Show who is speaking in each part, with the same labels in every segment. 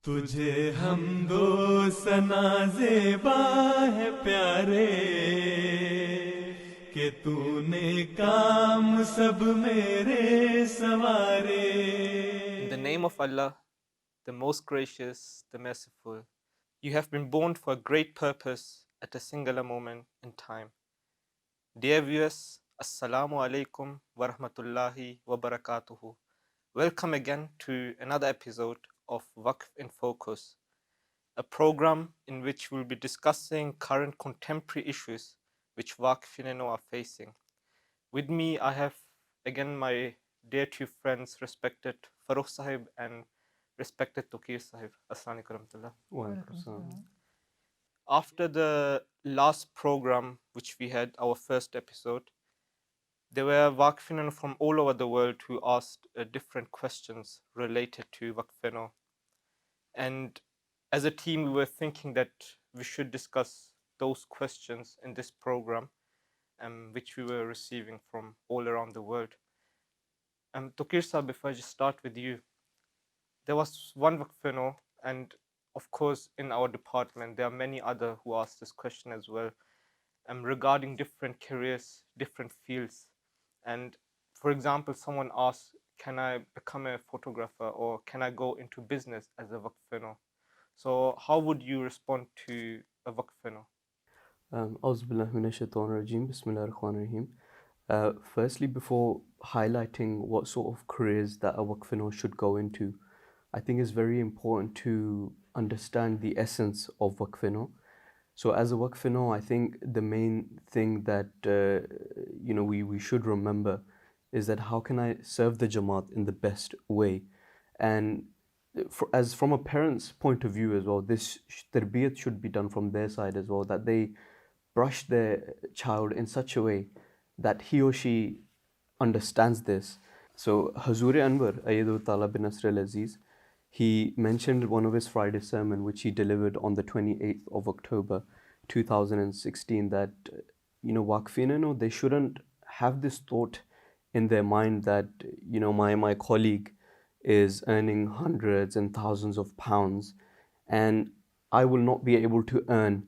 Speaker 1: तुझे हमदो सना ज़ेबा है प्यारे कि तूने काम सब मेरे सवारे.
Speaker 2: In the name of Allah, the most gracious, the merciful. You have been born for a great purpose at a singular moment in time. Dear viewers, Assalamu alaikum wa rahmatullahi wa barakatuhu. Welcome again to another episode of Waqf In Focus, a program in which we'll be discussing current contemporary issues which Waqifeen-e-Nau are facing. With me, I have again my dear two friends, respected Farukh Sahib and respected Touqeer Sahib. Assalamu alaikum warahmatullah. After the last program, which we had, our first episode, there were Waqifeen from all over the world who asked different questions related to Waqf-e-Nau. And as a team, we were thinking that we should discuss those questions in this program, which we were receiving from all around the world. Touqeer sir, before I just start with you, there was one Waqf-e-Nau, and of course, in our department, there are many other who asked this question as well, regarding different careers, different fields. And for example, someone asks, can I become a photographer or can I go into business as a Waqf-e-Nau? So how would you respond to a Waqf-e-Nau?
Speaker 3: Bismillahir-Rahmanir-Rahim. Firstly, before highlighting what sort of careers that a Waqf-e-Nau should go into, I think it's very important to understand the essence of Waqf-e-Nau. So as a Waqf-e-Nau, I think the main thing that we should remember is that how can I serve the Jamaat in the best way? And as from a parent's point of view as well, this tarbiyat should be done from their side as well, that they brush their child in such a way that he or she understands this. So Huzoor-e-Anwar, Eid-ul-Adha bin Nasr al-Aziz, he mentioned one of his Friday sermon, which he delivered on the 28th of October 2016, that Waqifeen-e-Nau, they shouldn't have this thought in their mind that my colleague is earning hundreds and thousands of pounds and I will not be able to earn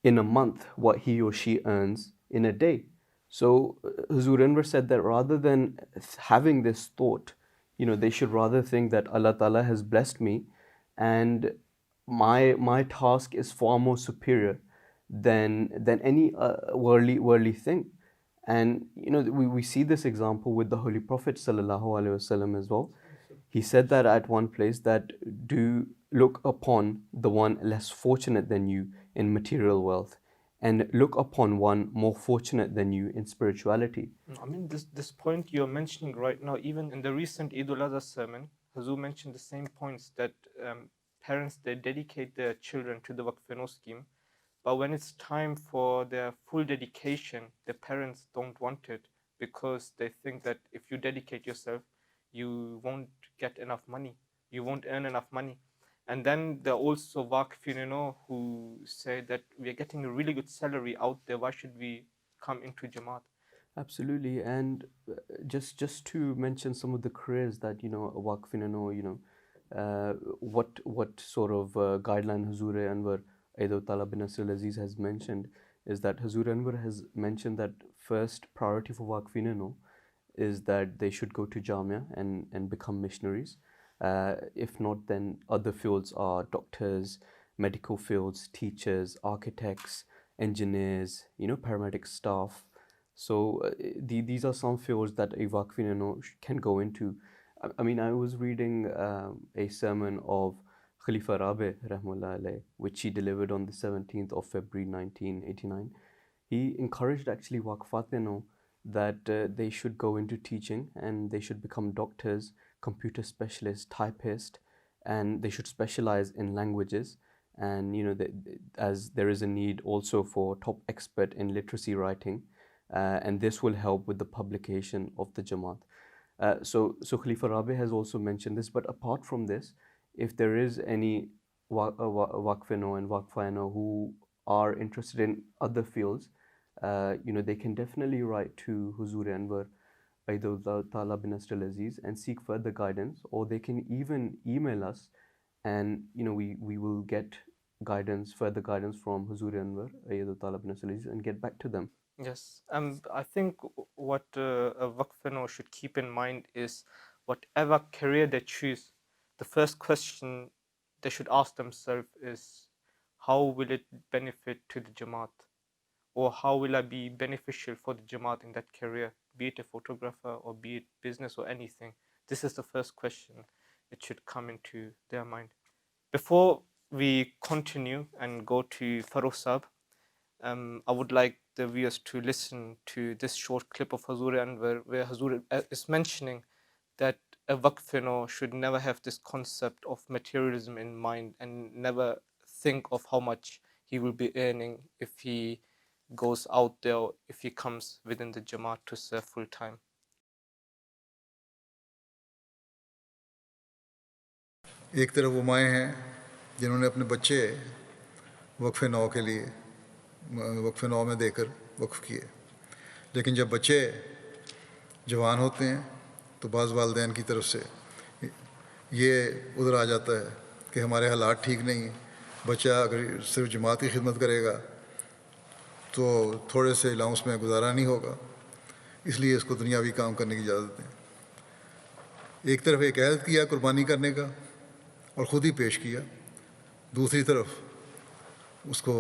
Speaker 3: in a month what he or she earns in a day. So Huzoor-e-Anwar said that rather than having this thought, they should rather think that Allah Ta'ala has blessed me and my task is far more superior than any worldly thing. And we see this example with the Holy Prophet ﷺ as well. He said that at one place, that do look upon the one less fortunate than you in material wealth and look upon one more fortunate than you in spirituality.
Speaker 2: I mean, this point you're mentioning right now, even in the recent Eid-ul-Adha sermon, Huzoor mentioned the same points, that parents, they dedicate their children to the Waqf-e-Nau scheme, but when it's time for their full dedication, the parents don't want it because they think that if you dedicate yourself, you won't get enough money, you won't earn enough money. And then there are also Waqifeen-e-Nau who say that we are getting a really good salary out there, why should we come into Jamaat?
Speaker 3: Absolutely. And just to mention some of the careers that Waqif-e-Nau, what sort of guideline Huzoor-e-Anwar Eid-ul-Adha bin Nasr al-Aziz has mentioned is that Huzoor-e-Anwar has mentioned that first priority for Waqif-e-Nau is that they should go to Jamia and become missionaries. If not, then other fields are doctors, medical fields, teachers, architects, engineers, paramedic staff. So these are some fields that a Waqif-e-Nau can go into. I mean, I was reading a sermon of Khalifa Rabi, rahmullah alayh, which he delivered on the 17th of February 1989. He encouraged actually Waqifat-e-Nau that they should go into teaching and they should become doctors, computer specialists, typists, and they should specialize in languages. And as there is a need also for top expert in literacy writing, and this will help with the publication of the Jamaat. So Khalifa Rabi has also mentioned this, but apart from this, if there is any Waqf-e-Nau and Waqfa-e-Nau who are interested in other fields, they can definitely write to Huzoor-e-Anwar Eid-ul-Adha bin Nasr al-Aziz and seek further guidance, or they can even email us and we will get further guidance from Huzoor-e-Anwar, Eid-ul-Adha and get back to them.
Speaker 2: Yes, I think what a Waqf-e-Nau should keep in mind is whatever career they choose, the first question they should ask themselves is, how will it benefit to the Jamaat? Or how will I be beneficial for the Jamaat in that career, be it a photographer or be it business or anything? This is the first question it should come into their mind. Before we continue and go to Farukh Sahib, I would like the viewers to listen to this short clip of Huzoor-e-Anwar, where Huzoor is mentioning that a Waqf should never have this concept of materialism in mind and never think of how much he will be earning if he goes out there, if he comes within the Jamaat to serve full time.
Speaker 4: ایک طرف وہ مائیں ہیں جنہوں نے اپنے بچے وقف نو کے لیے وقف نو میں دے کر وقف کیے، لیکن جب بچے جوان ہوتے ہیں تو بعض والدین کی طرف سے یہ ادھر آ جاتا ہے کہ ہمارے حالات ٹھیک نہیں ہیں، بچہ اگر صرف جماعت کی خدمت کرے گا تو تھوڑے سے الاؤنس میں گزارا نہیں ہوگا، اس لیے اس کو دنیاوی کام کرنے کی اجازت دیں۔ ایک طرف ایک عہد کیا قربانی کرنے کا اور خود ہی پیش کیا، دوسری طرف اس کو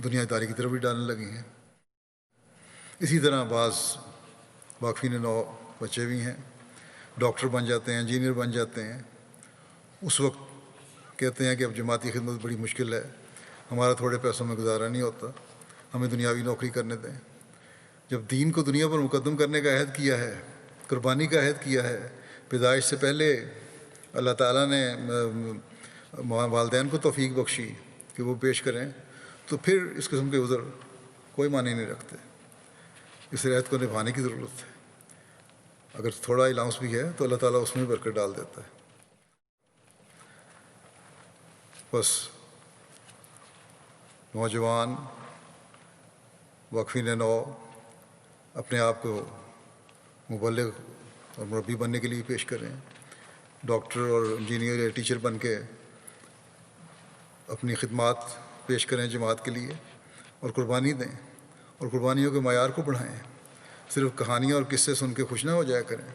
Speaker 4: دنیا داری کی طرف بھی ڈالنے لگی ہیں۔ اسی طرح بعض واقفین-e-نو بچے بھی ہیں، ڈاکٹر بن جاتے ہیں، انجینئر بن جاتے ہیں، اس وقت کہتے ہیں کہ اب جماعتی خدمت بڑی مشکل ہے، ہمارا تھوڑے پیسوں میں گزارا نہیں ہوتا، ہمیں دنیاوی نوکری کرنے دیں۔ جب دین کو دنیا پر مقدم کرنے کا عہد کیا ہے، قربانی کا عہد کیا ہے، پیدائش سے پہلے اللہ تعالیٰ نے والدین کو توفیق بخشی کہ وہ پیش کریں، تو پھر اس قسم کے عذر کوئی معنی نہیں رکھتے۔ اس عہد کو نبھانے کی ضرورت ہے، اگر تھوڑا الاؤنس بھی ہے تو اللہ تعالیٰ اس میں برکت ڈال دیتا ہے۔ بس نوجوان واقفین-e-نو اپنے آپ کو مبلغ اور مربی بننے کے لیے پیش کریں، ڈاکٹر اور انجینئر یا ٹیچر بن کے اپنی خدمات پیش کریں جماعت کے لیے اور قربانی دیں، اور قربانیوں کے معیار کو بڑھائیں۔ صرف کہانیاں اور قصے سن کے خوش نہ ہو جایا کریں،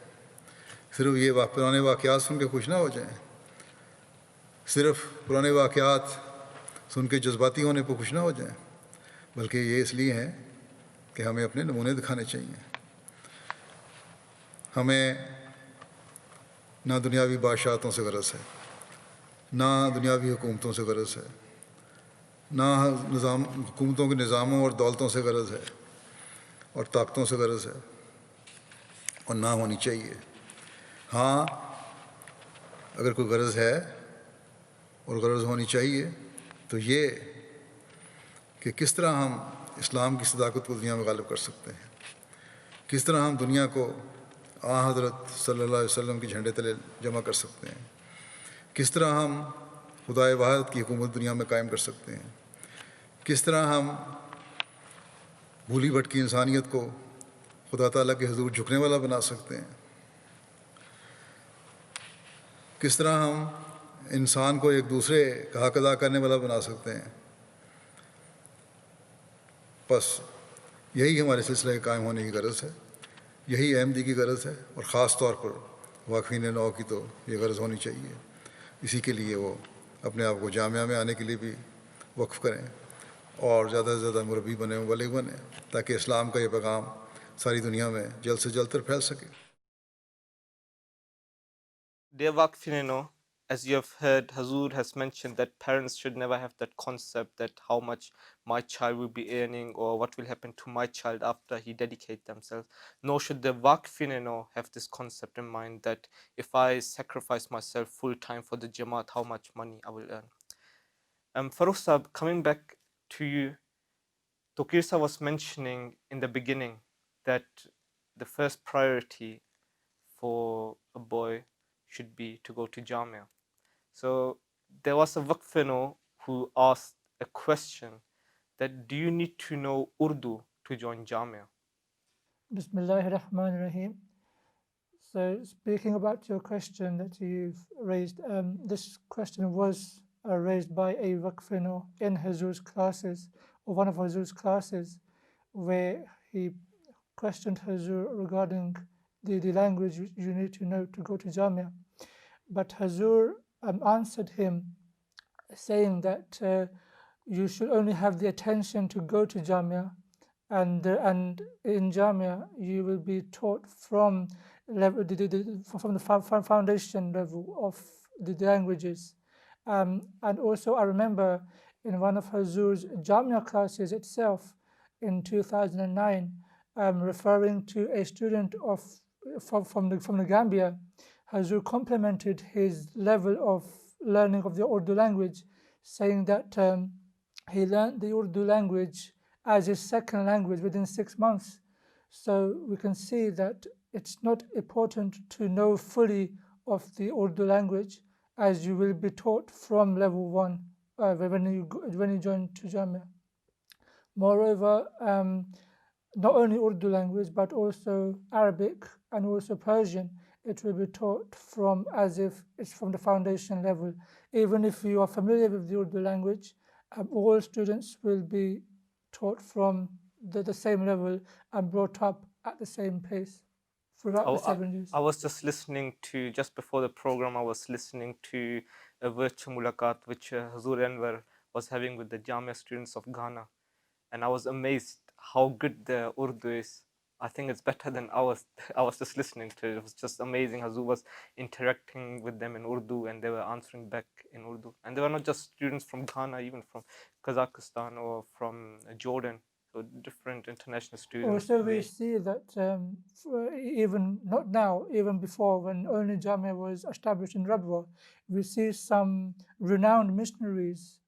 Speaker 4: صرف یہ پرانے واقعات سن کے خوش نہ ہو جائیں، صرف پرانے واقعات سن کے جذباتی ہونے پہ خوش نہ ہو جائیں، بلکہ یہ اس لیے ہیں کہ ہمیں اپنے نمونے دکھانے چاہیے۔ ہمیں نہ دنیاوی بادشاہتوں سے غرض ہے، نہ دنیاوی حکومتوں سے غرض ہے، نہ حکومتوں کے نظاموں اور دولتوں سے غرض ہے اور طاقتوں سے غرض ہے، اور نہ ہونی چاہیے۔ ہاں اگر کوئی غرض ہے اور غرض ہونی چاہیے تو یہ کہ کس طرح ہم اسلام کی صداقت کو دنیا میں غالب کر سکتے ہیں، کس طرح ہم دنیا کو حضرت صلی اللہ علیہ وسلم کے جھنڈے تلے جمع کر سکتے ہیں، کس طرح ہم خدائے واحد کی حکومت دنیا میں قائم کر سکتے ہیں، کس طرح ہم بھولی بھٹکی انسانیت کو خدا تعالیٰ کے حضور جھکنے والا بنا سکتے ہیں، کس طرح ہم انسان کو ایک دوسرے کا حق ادا کرنے والا بنا سکتے ہیں۔ بس یہی ہمارے سلسلے کے قائم ہونے کی غرض ہے، یہی احمدی کی غرض ہے، اور خاص طور پر واقفین-e-نو کی تو یہ غرض ہونی چاہیے۔ اسی کے لیے وہ اپنے آپ کو جامعہ میں آنے کے لیے بھی وقف کریں اور زیادہ سے زیادہ مربی بنیں، مبلغ بنیں، تاکہ اسلام کا یہ پیغام ساری دنیا میں جلد سے جلد تر پھیل سکے۔
Speaker 2: Dear Waqifeen-e-Nau, as you have heard, Huzoor has mentioned that parents should never have that concept that how much my child will be earning or what will happen to my child after he dedicates themselves. Nor should the Waqifeen-e-Nau have this concept in mind that if I sacrifice myself full time for the Jamaat, how much money I will earn. Farukh Sahib, coming back to you, Touqeer was mentioning in the beginning that the first priority for a boy should be to go to Jamia. So there was a Waqf-e-Nau who asked a question that do you need to know Urdu to join Jamia?
Speaker 5: Bismillahir Rahmanir Rahim. So speaking about your question that you've raised, this question was raised by a Waqf-e-Nau in Huzoor's classes, or one of Huzoor's classes, where he questioned Huzoor regarding the language you need to know to go to Jamia. But Huzoor answered him saying that you should only have the attention to go to Jamia, and in Jamia you will be taught from from the foundation level of the languages. And also I remember in one of Huzoor's Jamia classes itself in 2009, referring to a student from the Gambia, Huzoor complimented his level of learning of the Urdu language, saying that he learned the Urdu language as his second language within 6 months. So we can see that it's not important to know fully of the Urdu language, as you will be taught from level 1 when you join to Jamia. Moreover, not only Urdu language but also Arabic and also Persian, it will be taught from as if it's from the foundation level. Even if you are familiar with the Urdu language, all students will be taught from the same level and brought up at the same pace throughout the 7 years.
Speaker 2: I was just listening to, just before the program, I was listening to a virtual mulaqat which Huzoor-e-Anwar was having with the Jamia students of Ghana. And I was amazed how good the Urdu is. I think it's better than ours. I was just listening to it. It was just amazing. Huzoor was interacting with them in Urdu and they were answering back in Urdu. And they were not just students from Ghana, even from Kazakhstan or from Jordan. So different international students.
Speaker 5: Also, we see that even not now, even before, when only Jamia was established in Rabwa, we see some renowned missionaries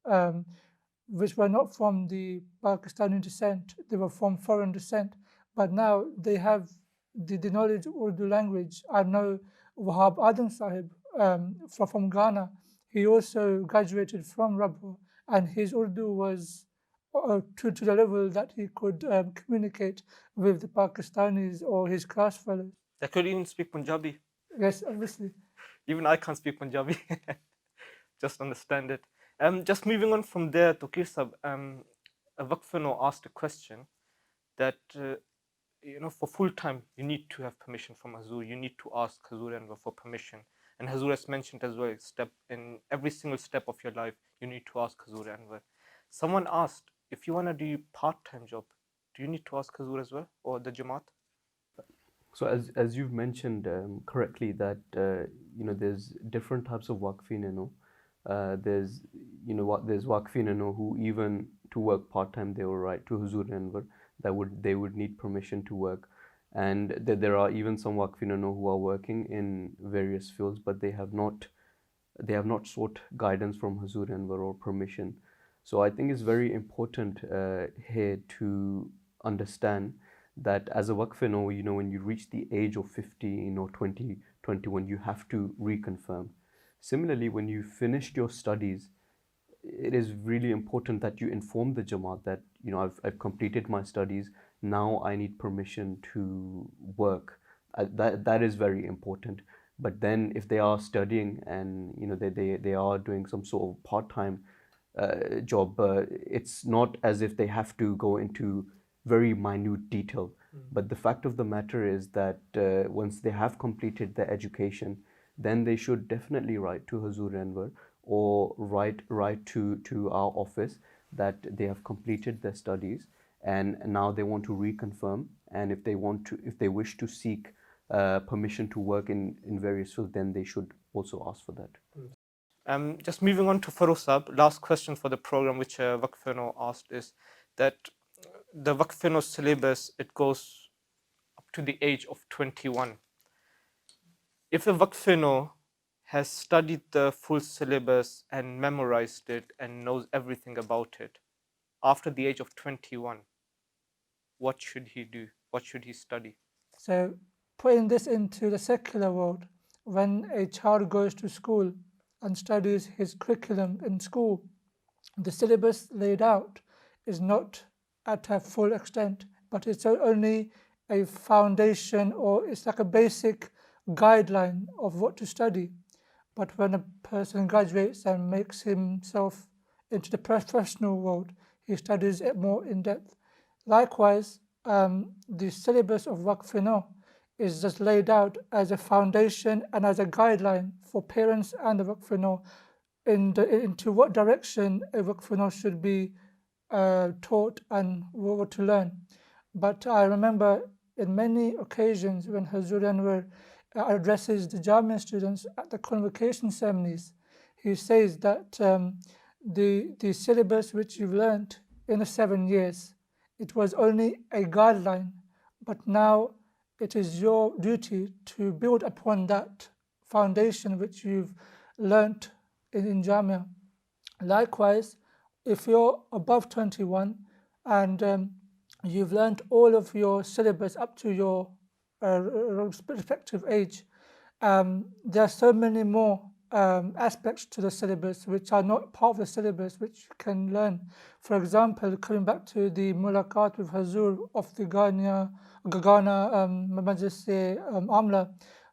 Speaker 5: which were not from the Pakistani descent, they were from foreign descent, but now they have the knowledge of Urdu language. I know Wahab Adam Sahib from Ghana, he also graduated from Rabwa, and his Urdu was to the level that he could communicate with the Pakistanis or his class fellows.
Speaker 2: They could even speak Punjabi.
Speaker 5: Yes, obviously.
Speaker 2: Even I can't speak Punjabi. Just understand it. Just moving on from there, Touqeer Sahib, a Waqf-e-Nau asked a question that, for full time, you need to have permission from Huzoor. You need to ask Huzoor-e-Anwar for permission. And Huzoor has mentioned as well, in every single step of your life, you need to ask Huzoor-e-Anwar. Someone asked, if you want to do part-time job, do you need to ask Huzoor as well, or the Jamaat?
Speaker 3: So as you've mentioned correctly that there's different types of Waqifeen-e-Nau. There's Waqifeen-e-Nau who even to work part-time they will write to Huzoor-e-Anwar that they would need permission to work, and there are even some Waqifeen-e-Nau who are working in various fields but they have not sought guidance from Huzoor-e-Anwar or permission. So I think it's very important here to understand that as a Waqf-e-Nau, when you reach the age of 15 or 20, 21, you have to reconfirm. Similarly, when you finished your studies, it is really important that you inform the Jamaat that, I've completed my studies, now I need permission to work. That is very important. But then if they are studying and, they are doing some sort of part-time job, it's not as if they have to go into very minute detail. But the fact of the matter is that once they have completed their education, then they should definitely write to Huzoor-e-Anwar or write to our office that they have completed their studies and now they want to reconfirm, and if they wish to seek permission to work in various fields, then they should also ask for that.
Speaker 2: Just moving on to Farukh Sahib, last question for the program which Waqf-e-Nau asked is that the Waqf-e-Nau syllabus, it goes up to the age of 21. If a Waqf-e-Nau has studied the full syllabus and memorized it and knows everything about it, after the age of 21, what should he do? What should he study?
Speaker 5: So putting this into the secular world, when a child goes to school and studies his curriculum in school, the syllabus laid out is not at a full extent, but it's only a foundation, or it's like a basic guideline of what to study. But when a person graduates and makes himself into the professional world, he studies it more in depth. Likewise, the syllabus of Waqf-e-Nau is just laid out as a foundation and as a guideline for parents and the Waqf-e-Nau into what direction a Waqf-e-Nau should be taught and what to learn. But I remember in many occasions when Huzoor-e-Anwar addresses the Jamia students at the convocation ceremonies, he says that the syllabus which you've learnt in the 7 years, it was only a guideline, but now it is your duty to build upon that foundation which you've learnt in Jamia. Likewise, if you're above 21 and you've learnt all of your syllabus up to your respective age, there are so many more aspects to the syllabus which are not part of the syllabus which you can learn. For example, coming back to the mulaqat with Huzoor of the Ghana Majlis-e-Amla,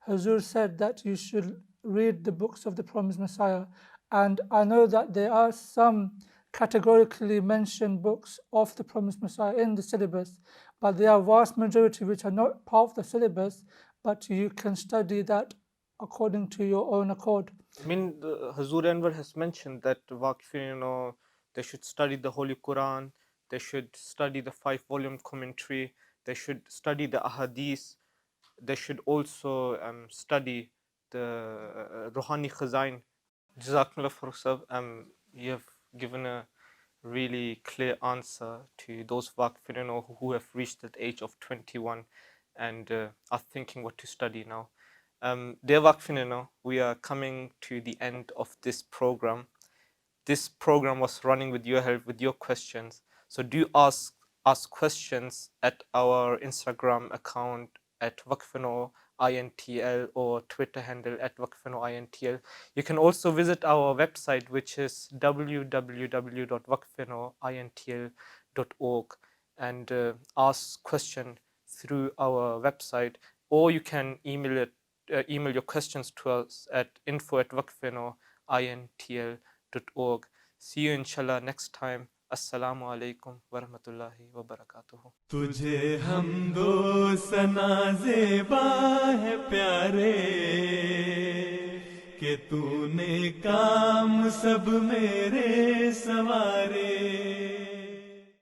Speaker 5: Huzoor said that you should read the books of the Promised Messiah, and I know that there are some categorically mentioned books of the Promised Messiah in the syllabus, but there are vast majority which are not part of the syllabus, but you can study that according to your own accord.
Speaker 2: I mean, Huzoor-e-Anwar has mentioned that Waqifeen-e-Nau, they should study the Holy Quran, they should study the 5-volume commentary, they should study the ahadith, they should also study the Ruhani Khazain. Jazakumullah Farukh, you have given a really clear answer to those Waqifeen-e-Nau who have reached the age of 21 and are thinking what to study now. Dear Waqifeen-e-Nau, we are coming to the end of this program. This program was running with your help, with your questions. So do ask questions at our Instagram account at Waqf-e-Nau INTL or Twitter handle at Waqf-e-Nau INTL. You can also visit our website, which is www.waqf-e-nau-intl.org, and ask question through our website, or you can email your questions to us at info@waqf-e-nau-intl.org. See you inshallah next time. Assalamu alaikum wa rahmatullahi wa barakatuhu.
Speaker 1: तुझे हमदो सना ज़ेबा है प्यारे कि तूने काम सब मेरे सवारे।